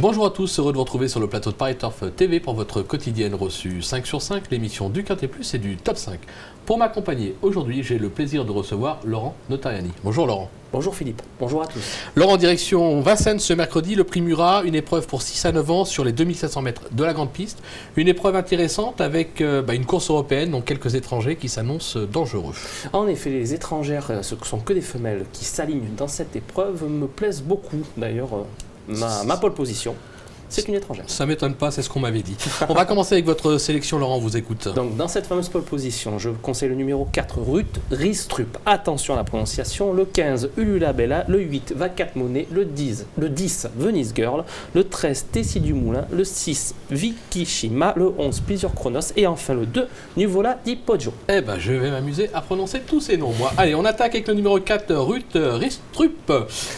Bonjour à tous, heureux de vous retrouver sur le plateau de Paris Turf TV pour votre quotidienne reçue 5 sur 5, l'émission du Quintet Plus et du Top 5. Pour m'accompagner aujourd'hui, j'ai le plaisir de recevoir Laurent Notariani. Bonjour Laurent. Bonjour Philippe, bonjour à tous. Laurent, direction Vincennes ce mercredi, le prix Murat, une épreuve pour 6 à 9 ans sur les 2700 mètres de la grande piste. Une épreuve intéressante avec une course européenne, donc quelques étrangers qui s'annoncent dangereux. En effet, les étrangères, ce ne sont que des femelles qui s'alignent dans cette épreuve, me plaisent beaucoup. D'ailleurs, ma pole position, c'est une étrangère. Ça m'étonne pas, c'est ce qu'on m'avait dit. On va commencer avec votre sélection, Laurent, on vous écoute. Donc, dans cette fameuse pole position, je conseille le numéro 4, Ruth Ristrup. Attention à la prononciation. Le 15, Ulula Bella. Le 8, Vacat Monet. Le 10, Venice Girl. Le 13, Tessie du Moulin. Le 6, Vicky Shima. Le 11, Pleasure Chronos. Et enfin le 2, Nuvola di Poggio. Eh ben, je vais m'amuser à prononcer tous ces noms, moi. Allez, on attaque avec le numéro 4, Ruth Ristrup.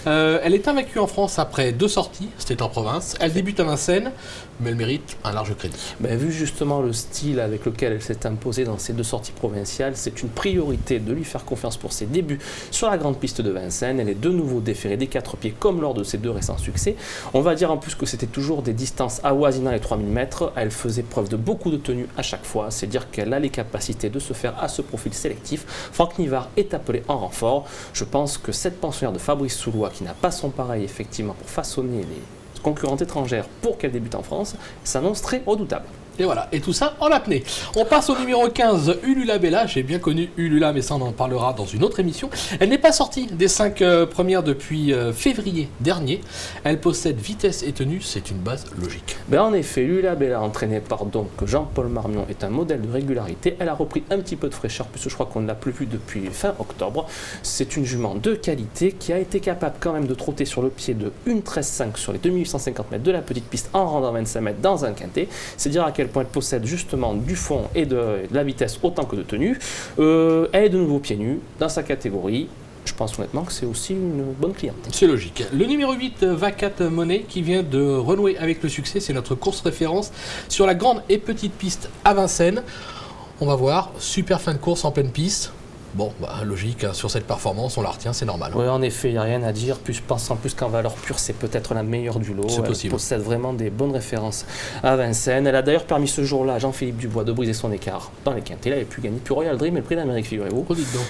Elle est invaincue en France après 2 sorties, c'était en province. Elle débute à Vincennes, mais elle mérite un large crédit. Vu justement le style avec lequel elle s'est imposée dans ces 2 sorties provinciales, c'est une priorité de lui faire confiance pour ses débuts sur la grande piste de Vincennes. Elle est de nouveau déférée des 4 pieds comme lors de ses 2 récents succès. On va dire en plus que c'était toujours des distances avoisinant les 3000 mètres. Elle faisait preuve de beaucoup de tenue à chaque fois. C'est dire qu'elle a les capacités de se faire à ce profil sélectif. Franck Nivard est appelé en renfort. Je pense que cette pensionnaire de Fabrice Soulois, qui n'a pas son pareil effectivement pour façonner les concurrente étrangère pour qu'elle débute en France, s'annonce très redoutable. Et voilà, et tout ça en apnée. On passe au numéro 15, Ulula Bella. J'ai bien connu Ulula, mais ça on en parlera dans une autre émission. Elle n'est pas sortie des 5 premières depuis février dernier. Elle possède vitesse et tenue, c'est une base logique. En effet, Ulula Bella, entraînée par donc Jean-Paul Marmion, est un modèle de régularité. Elle a repris un petit peu de fraîcheur, puisque je crois qu'on ne l'a plus vue depuis fin octobre. C'est une jument de qualité qui a été capable quand même de trotter sur le pied de 1,13,5 sur les 2850 mètres de la petite piste en rendant 25 mètres dans un quintet. C'est dire à quel point elle possède justement du fond et de la vitesse autant que de tenue. Elle est de nouveau pieds nus dans sa catégorie. Je pense honnêtement que c'est aussi une bonne cliente. C'est logique. Le numéro 8, Vacat Monet, qui vient de renouer avec le succès. C'est notre course référence sur la grande et petite piste à Vincennes. On va voir, super fin de course en pleine piste. Bon, logique, hein, sur cette performance, on la retient, c'est normal. Oui, en effet, il n'y a rien à dire. Puis je pense en plus qu'en valeur pure, c'est peut-être la meilleure du lot. Elle possède vraiment des bonnes références à Vincennes. Elle a d'ailleurs permis ce jour-là à Jean-Philippe Dubois de briser son écart dans les quintets. Il avait pu gagner puis Royal Dream et le prix d'Amérique, figurez-vous.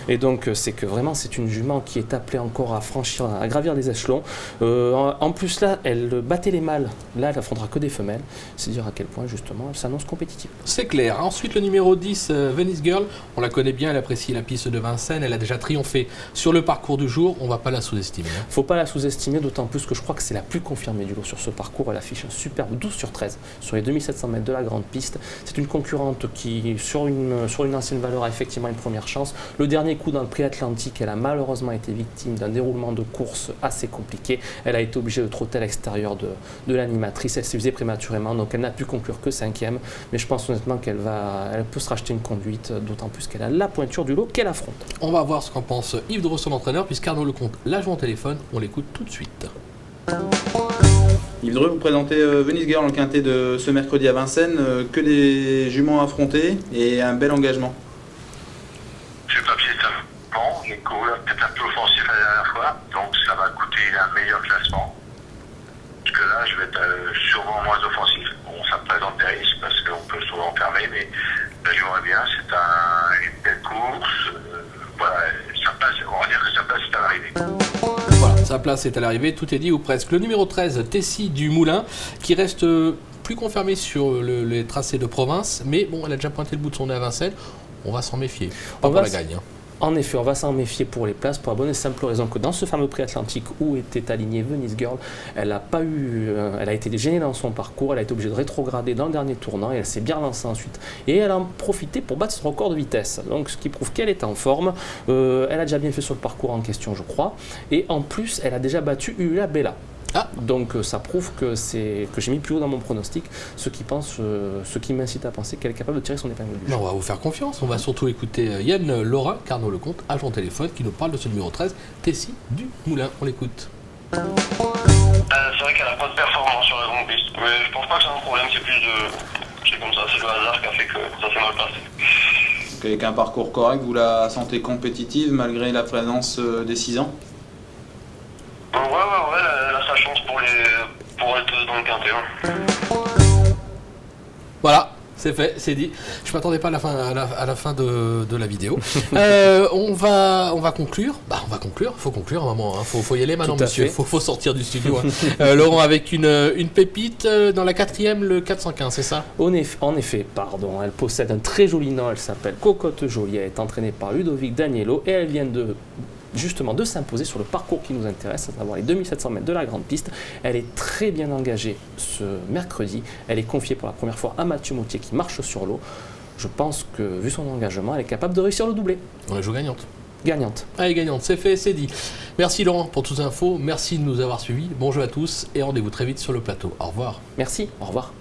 Et donc, c'est que vraiment, c'est une jument qui est appelée encore à gravir les échelons. En plus, là, elle battait les mâles. Là, elle affrontera que des femelles. C'est dire à quel point, justement, elle s'annonce compétitive. C'est clair. Ensuite, le numéro 10, Venice Girl. On la connaît bien, elle apprécie la piste de Vincennes, elle a déjà triomphé sur le parcours du jour, on ne va pas la sous-estimer. Il ne faut pas la sous-estimer, d'autant plus que je crois que c'est la plus confirmée du lot sur ce parcours. Elle affiche un superbe 12 sur 13 sur les 2700 mètres de la grande piste. C'est une concurrente qui, sur une ancienne valeur, a effectivement une première chance. Le dernier coup dans le prix Atlantique, elle a malheureusement été victime d'un déroulement de course assez compliqué. Elle a été obligée de trotter à l'extérieur de l'animatrice. Elle s'est usée prématurément, donc elle n'a pu conclure que 5e. Mais je pense honnêtement qu'elle peut se racheter une conduite, d'autant plus qu'elle a la pointure du lot qu'elle affronte. On va voir ce qu'en pense Yves de Rosson, l'entraîneur, puisqu'Arnaud Lecomte l'a joué au téléphone. On l'écoute tout de suite. Yves Dreux, vous présentez Venice Girl en quintet de ce mercredi à Vincennes. Que des juments affrontés et un bel engagement. Sur le papier, c'est bon. Les coureurs peut-être un peu offensifs la dernière fois, donc ça va coûter un meilleur classement. Parce que là, je vais être sûrement moins offensif. Bon, ça présente des risques parce qu'on peut souvent fermer, mais la jument est bien. C'est une belle course. Voilà, on va dire que sa place est à l'arrivée. Voilà, sa place est à l'arrivée, tout est dit ou presque. Le numéro 13, Tessie du Moulin, qui reste plus confirmé sur les tracés de province, mais bon, elle a déjà pointé le bout de son nez à Vincennes, on va s'en méfier, pas pour la gagne. En effet, on va s'en méfier pour les places, pour la bonne et simple raison que dans ce fameux prix Atlantique où était alignée Venice Girl, elle a été gênée dans son parcours, elle a été obligée de rétrograder dans le dernier tournant et elle s'est bien lancée ensuite. Et elle a en profité pour battre son record de vitesse, donc ce qui prouve qu'elle est en forme. Elle a déjà bien fait sur le parcours en question, je crois. Et en plus, elle a déjà battu Ulula Bella. Donc ça prouve que j'ai mis plus haut dans mon pronostic, ce qui m'incite à penser qu'elle est capable de tirer son épingle du jeu. On va vous faire confiance, on va surtout écouter Yann Laura, qu'Arnaud Lecomte, agent téléphone, qui nous parle de ce numéro 13, Tessie du Moulin. On l'écoute. C'est vrai qu'elle n'a pas de performance sur la grande piste, mais je pense pas que c'est un problème, c'est comme ça, c'est le hasard qui a fait que ça s'est mal passé. Avec un parcours correct, vous la sentez compétitive malgré la présence des 6 ans? Ouais, elle a sa chance pour être dans le quintet. Hein. Voilà, c'est fait, c'est dit. Je m'attendais pas à la fin de la vidéo. On va conclure. Bah, on va conclure. Faut conclure à un moment. Hein. Faut y aller maintenant, Tout à monsieur. fait. Faut sortir du studio. Hein. Laurent, avec une pépite dans la 4e, le 415, c'est ça? En effet, pardon, elle possède un très joli nom, elle s'appelle Cocotte Jolie, elle est entraînée par Ludovic Daniello et elle vient justement de s'imposer sur le parcours qui nous intéresse, à savoir les 2700 mètres de la grande piste. Elle est très bien engagée ce mercredi, elle est confiée pour la première fois à Mathieu Mautier qui marche sur l'eau. Je pense que, vu son engagement, elle est capable de réussir le doublé. On la joue gagnante. Gagnante. Allez, gagnante, c'est fait, c'est dit. Merci Laurent pour toutes les infos, merci de nous avoir suivis. Bonjour à tous et rendez-vous très vite sur le plateau. Au revoir. Merci, au revoir.